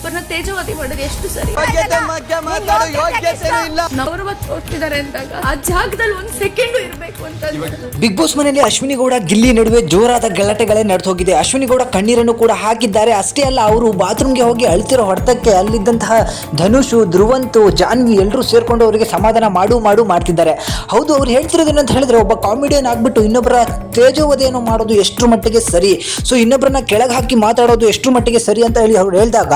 ಒಬ್ಬರನ್ನ ತೇಜವಾದಿ ಮಾಡೋದು ಎಷ್ಟು ಸರಿ? ಗೌರವ ತೋರ್ತಿದ್ದಾರೆ ಅಂದಾಗ ಆ ಜಾಗದಲ್ಲಿ ಒಂದ್ ಸೆಕೆಂಡ್ ಇರ್ಬೇಕು ಅಂತ. ಬಿಗ್ ಬಾಸ್ ಮನೆಯಲ್ಲಿ ಅಶ್ವಿನಿ ಗೌಡ ಗಿಲ್ಲಿ ನಡುವೆ ಜೋರಾದ ಗಲಾಟೆಗಳೇ ನಡೆದು ಹೋಗಿದೆ. ಅಶ್ವಿನಿ ಗೌಡ ಕಣ್ಣೀರನ್ನು ಕೂಡ ಹಾಕಿದ್ದಾರೆ. ಅಷ್ಟೇ ಅಲ್ಲ, ಅವರು ಬಾತ್ರೂಮ್ಗೆ ಹೋಗಿ ಅಳ್ತಿರೋ ಹೊಡೆತಕ್ಕೆ ಅಲ್ಲಿದ್ದಂತಹ ಧನುಷ್, ಧ್ರುವಂತ್, ಜಾನ್ವಿ ಎಲ್ಲರೂ ಸೇರ್ಕೊಂಡು ಅವರಿಗೆ ಸಮಾಧಾನ ಮಾಡ್ತಿದ್ದಾರೆ. ಹೌದು, ಅವ್ರು ಹೇಳ್ತಿರೋದೇನು ಅಂತ ಹೇಳಿದ್ರೆ, ಒಬ್ಬ ಕಾಮಿಡಿಯನ್ ಆಗ್ಬಿಟ್ಟು ಇನ್ನೊಬ್ಬರ ತೇಜೋವಧೆಯನ್ನು ಮಾಡೋದು ಎಷ್ಟು ಮಟ್ಟಿಗೆ ಸರಿ, ಸೊ ಇನ್ನೊಬ್ಬರನ್ನ ಕೆಳಗೆ ಹಾಕಿ ಮಾತಾಡೋದು ಎಷ್ಟು ಮಟ್ಟಿಗೆ ಸರಿ ಅಂತ ಹೇಳಿ ಅವ್ರು ಹೇಳಿದಾಗ,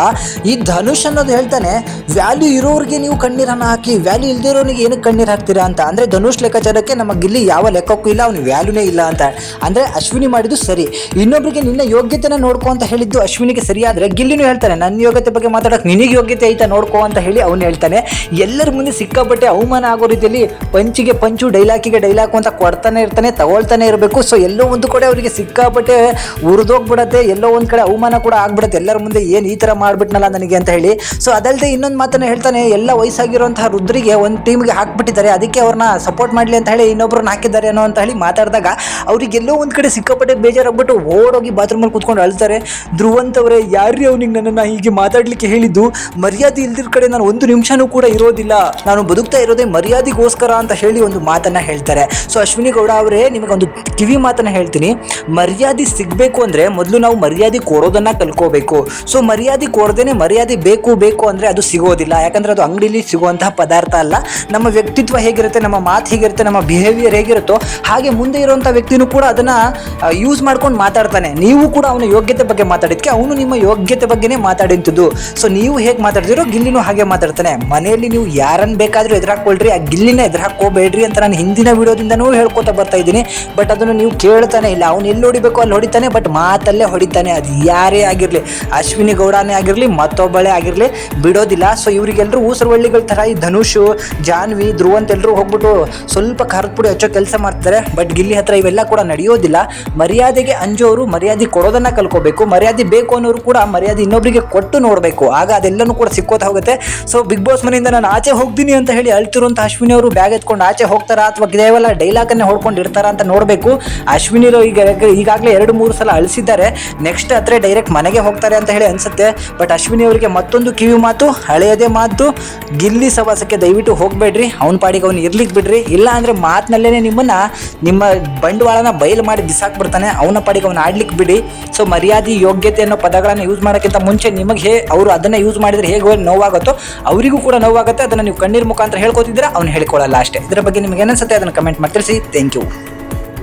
ಈ ಧನುಷ್ ಅನ್ನೋದು ಹೇಳ್ತಾನೆ, ವ್ಯಾಲ್ಯೂ ಇರೋರಿಗೆ ನೀವು ಕಣ್ಣೀರನ್ನು ಹಾಕಿ, ವ್ಯಾಲ್ಯೂ ಇಲ್ದಿರೋನಿಗೆ ಏನಕ್ಕೆ ಕಣ್ಣೀರು ಹಾಕ್ತೀರಾ ಅಂತ. ಅಂದ್ರೆ ಧನುಷ್ ಲೆಕ್ಕಾಚಾರಕ್ಕೆ ನಮ್ಮ ಗಿಲ್ಲಿ ಯಾವ ಲೆಕ್ಕಕ್ಕೂ ಇಲ್ಲ, ಅವ್ನು ವ್ಯಾಲ್ಯೂನೇ ಇಲ್ಲ ಅಂತ. ಅಂದ್ರೆ ಅಶ್ವಿನಿ ಮಾಡಿದ್ದು ಸರಿ. ಇನ್ನೊಬ್ಬರಿಗೆ ನಿನ್ನ ಯೋಗ್ಯತೆನ ನೋಡ್ಕೊ ಅಂತ ಹೇಳಿದ್ದು ಅಶ್ವಿನಿಗೆ ಸರಿಯಾದ್ರೆ, ಗಿಲ್ಲಿನೂ ಹೇಳ್ತಾನೆ ನನ್ನ ಯೋಗ್ಯತೆ ಬಗ್ಗೆ ಮಾತಾಡೋಕೆ ನಿನಗೆ ಯೋಗ್ಯತೆ ಐತಾ ನೋಡ್ಕೋ ಅಂತ ಹೇಳಿ ಅವನು ಹೇಳ್ತಾನೆ. ಎಲ್ಲರ ಮುಂದೆ ಸಿಕ್ಕಾಪಟ್ಟೆ ಅವಮಾನ ಆಗೋ ರೀತಿಯಲ್ಲಿ ಪಂಚಿಗೆ ಪಂಚು, ಡೈಲಾಕಿಗೆ ಡೈಲಾಕು ಅಂತ ಕೊಡ್ತಾನೆ ಇರ್ತಾನೆ, ತಗೊಳ್ತಾನೆ ಇರಬೇಕು. ಸೊ ಎಲ್ಲೋ ಒಂದು ಕಡೆ ಅವರಿಗೆ ಸಿಕ್ಕಾಪಟ್ಟೆ ಉರಿದೋಗ್ಬಿಡತ್ತೆ, ಎಲ್ಲೋ ಒಂದು ಕಡೆ ಅವಮಾನ ಕೂಡ ಆಗ್ಬಿಡುತ್ತೆ ಎಲ್ಲರ ಮುಂದೆ, ಏನು ಈ ಥರ ಮಾಡ್ಬಿಟ್ನಲ್ಲ ನನಗೆ ಅಂತ ಹೇಳಿ. ಸೊ ಅದಲ್ಲದೆ ಇನ್ನೊಂದು ಮಾತನ್ನು ಹೇಳ್ತಾನೆ, ಎಲ್ಲ ವಯಸ್ಸಾಗಿರುವಂತಹ ರುದ್ರಿಗೆ ಒಂದು ಟೀಮ್ಗೆ ಹಾಕ್ಬಿಟ್ಟಿದ್ದಾರೆ, ಅದಕ್ಕೆ ಅವ್ರನ್ನ ಸಪೋರ್ಟ್ ಮಾಡಲಿ ಅಂತ ಹೇಳಿ ಇನ್ನೊಬ್ರನ್ನ ಹಾಕಿದ್ದಾರೆ ಅನ್ನೋ ಅಂತ ಹೇಳಿ ಮಾತಾಡಿದಾಗ ಅವರಿಗೆಲ್ಲೋ ಒಂದು ಕಡೆ ಸಿಕ್ಕಾಪಟ್ಟೆ ಬೇಜಾರಾಗ್ಬಿಟ್ಟು ಓಡೋಗಿ ಬಾತ್ರೂಮಲ್ಲಿ ಕೂತ್ಕೊಂಡು ಅಳ್ತಾರೆ. ಧ್ರುವಂತ್ ಅವರೇ, ಯಾರ್ರೀ ಅವ್ನಿಗೆ ನನ್ನನ್ನು ಹೀಗೆ ಮಾತಾಡಲಿಕ್ಕೆ ಹೇಳಿದ್ದು? ಮರ್ಯಾದೆ ಇಲ್ದಿರ ಕಡೆ ನಾನು ಒಂದು ನಿಮಿಷನೂ ಕೂಡ ಇರೋದಿಲ್ಲ, ನಾನು ಬದುಕ್ತಾ ಇರೋದೇ ಮರ್ಯಾದೆಗೋಸ್ಕರ ಅಂತ ಹೇಳಿ ಒಂದು ಮಾತನ್ನು ಹೇಳ್ತಾರೆ. ಸೊ ಅಶ್ವಿನಿ ಗೌಡ ಅವರೇ, ನಿಮಗೊಂದು ಕಿವಿ ಮಾತನ್ನು ಹೇಳ್ತೀನಿ, ಮರ್ಯಾದೆ ಸಿಗಬೇಕು ಅಂದರೆ ಮೊದಲು ನಾವು ಮರ್ಯಾದೆ ಕೊಡೋದನ್ನು ಕಲ್ಕೋಬೇಕು. ಸೊ ಮರ್ಯಾದೆ ಕೊಡದೇನೆ ಮರ್ಯಾದೆ ಬೇಕು ಅಂದರೆ ಅದು ಸಿಗೋದಿಲ್ಲ. ಯಾಕಂದರೆ ಅದು ಅಂಗಡಿಲಿ ಸಿಗುವಂತಹ ಪದಾರ್ಥ ಅಲ್ಲ. ನಮ್ಮ ವ್ಯಕ್ತಿತ್ವ ಹೇಗಿರುತ್ತೆ, ನಮ್ಮ ಮಾತು ಹೇಗಿರುತ್ತೆ, ನಮ್ಮ ಬಿಹೇವಿಯರ್ ಹೇಗಿರುತ್ತೋ ಹಾಗೆ ಮುಂದೆ ಇರುವಂಥ ವ್ಯಕ್ತಿನೂ ಕೂಡ ಅದನ್ನು ಯೂಸ್ ಮಾಡ್ಕೊಂಡು ಮಾತಾಡ್ತಾನೆ. ನೀವು ಕೂಡ ಅವನ ಯೋಗ್ಯತೆ ಬಗ್ಗೆ ಮಾತಾಡಿದ್ಕೆ ಅವನು ನಿಮ್ಮ ಯೋಗ್ಯತೆ ಬಗ್ಗೆನೇ ಮಾತಾಡಿದ್ದು. ಸೊ ನೀವು ಹೇಗೆ ಮಾತಾಡ್ತಿರೋ ಗಿಲ್ಲಿನೂ ಹಾಗೆ ಮಾತಾಡ್ತಾನೆ. ಮನೆಯಲ್ಲಿ ನೀವು ಯಾರನ್ನು ಬೇಕಾದರೂ ಎದುರಾಕೊಳ್ರಿ, ಆ ಗಿಲ್ಲಿನ ಎದುರಾಕೋಬೇಡ್ರಿ ಅಂತ ನಾನು ಹಿಂದಿನ ವಿಡಿಯೋದಿಂದನೂ ಹೇಳ್ಕೊತಾ ಬರ್ತಾ ಇದ್ದೀನಿ. ಬಟ್ ಅದನ್ನು ನೀವು ಕೇಳ್ತಾನೆ ಇಲ್ಲ. ಅವ್ನು ಎಲ್ಲಿ ಹೊಡಿಬೇಕು ಅಲ್ಲಿ ಹೊಡಿತಾನೆ, ಬಟ್ ಮಾತಲ್ಲೇ ಹೊಡಿತಾನೆ. ಅದು ಯಾರೇ ಆಗಿರಲಿ, ಅಶ್ವಿನಿ ಗೌಡನೇ ಆಗಿರಲಿ, ಮತ್ತೊಬ್ಬಳೇ ಆಗಿರಲಿ, ಬಿಡೋದಿಲ್ಲ. ಸೊ ಇವರಿಗೆಲ್ಲರೂ ಊಸರವಳ್ಳಿಗಳ ಥರ ಈ ಧನುಷ್, ಜಾನ್ವಿ, ಧ್ರುವಂತ್ ಎಲ್ಲರೂ ಹೋಗ್ಬಿಟ್ಟು ಸ್ವಲ್ಪ ಖಾರದ ಪುಡಿ ಹಚ್ಚೋ ಕೆಲಸ ಮಾಡ್ತಾರೆ. ಬಟ್ ಗಿಲ್ಲಿ ಹತ್ರ ಇವೆಲ್ಲ ಕೂಡ ನಡೆಯೋದಿಲ್ಲ. ಮರ್ಯಾದೆಗೆ ಅಂಜೋರು ಮರ್ಯಾದೆ ಕೊಡೋದನ್ನ ಕಲ್ಕೋಬೇಕು. ಮರ್ಯಾದೆ ಬೇಕು ಅನ್ನೋರು ಕೂಡ ಮರ್ಯಾದೆ ಇನ್ನೊಬ್ಬರಿಗೆ ಕೊಟ್ಟು ನೋಡಬೇಕು. ಆಗ ಅದೆಲ್ಲನೂ ಕೂಡ ಸಿಕ್ಕೋತಾ ಹೋಗುತ್ತೆ. ಸೊ ಬಿಗ್ ಬಾಸ್ ಮನೆಯಿಂದ ನಾನು ಆಚೆ ಹೋಗ್ತೀನಿ ಅಂತ ಹೇಳಿ ಅಳ್ತಿರುವಂಥ ಅಶ್ವಿನಿ ಅವರು ಬ್ಯಾಗ್ ಎತ್ಕೊಂಡು ಆಚೆ ಹೋಗ್ತಾರಾ ಅಥವಾ ಕೇವಲ ಡೈಲಾಗನ್ನೇ ಹೊಡ್ಕೊಂಡು ಇರ್ತಾರ ಅಂತ ನೋಡಬೇಕು. ಅಶ್ವಿನಿ ಈಗಾಗಲೇ 2-3 ಸಲ ಅಳಿಸಿದ್ದಾರೆ. ನೆಕ್ಸ್ಟ್ ಹತ್ರ ಡೈರೆಕ್ಟ್ ಮನೆಗೆ ಹೋಗ್ತಾರೆ ಅಂತ ಹೇಳಿ ಅನ್ಸುತ್ತೆ. ಬಟ್ ಅಶ್ವಿನಿ ಅವರಿಗೆ ಮತ್ತೊಂದು ಕಿವಿ ಮಾತು, ಹಳೆಯದೇ ಮಾತು, ಗಿಲ್ಲಿ ಸವಾಸಕ್ಕೆ ದಯವಿಟ್ಟು ಹೋಗಬೇಡ್ರಿ. ಅವ್ನ ಪಾಡಿಗೆ ಅವ್ನು ಇರ್ಲಿಕ್ಕೆ ಬಿಡ್ರಿ. ಇಲ್ಲ ಅಂದರೆ ಮಾತಿನಲ್ಲೇ ನಿಮ್ಮ ಬಂಡವಾಳನ ಬಯಲು ಮಾಡಿ ಬಿಸಾಕ್ಬಿಡ್ತಾನೆ. ಅವನ ಪಾಡಿಗೆ ಅವ್ನು ಆಡ್ಲಿಕ್ಕೆ ಬಿಡಿ. ಸೊ ಮರ್ಯಾದೆ, ಯೋಗ್ಯತೆ ಅನ್ನೋ ಪದಗಳನ್ನು ಯೂಸ್ ಮಾಡೋಕ್ಕಿಂತ ಮುಂಚೆ ನಿಮಗೆ ಅವರು ಅದನ್ನು ಯೂಸ್ ಮಾಡಿದರೆ ಹೇಗೆ ನೋವಾಗುತ್ತೋ ಅವರಿಗೂ ಕೂಡ ನೋವಾಗುತ್ತೆ. ಅದನ್ನು ನೀವು ಕಣ್ಣೀರ್ ಮುಖಾಂತರ ಹೇಳ್ಕೊತಿದ್ರೆ ಅವ್ನು ಹೇಳ್ಕೊಳ್ಳಲ್ಲ ಅಷ್ಟೇ. ಇದರ ಬಗ್ಗೆ ನಿಮ್ಗೆ ಏನನ್ಸುತ್ತೆ ಅದನ್ನು ಕಮೆಂಟ್ ಮಾಡಿ ತಿಳಿಸಿ. Thank you.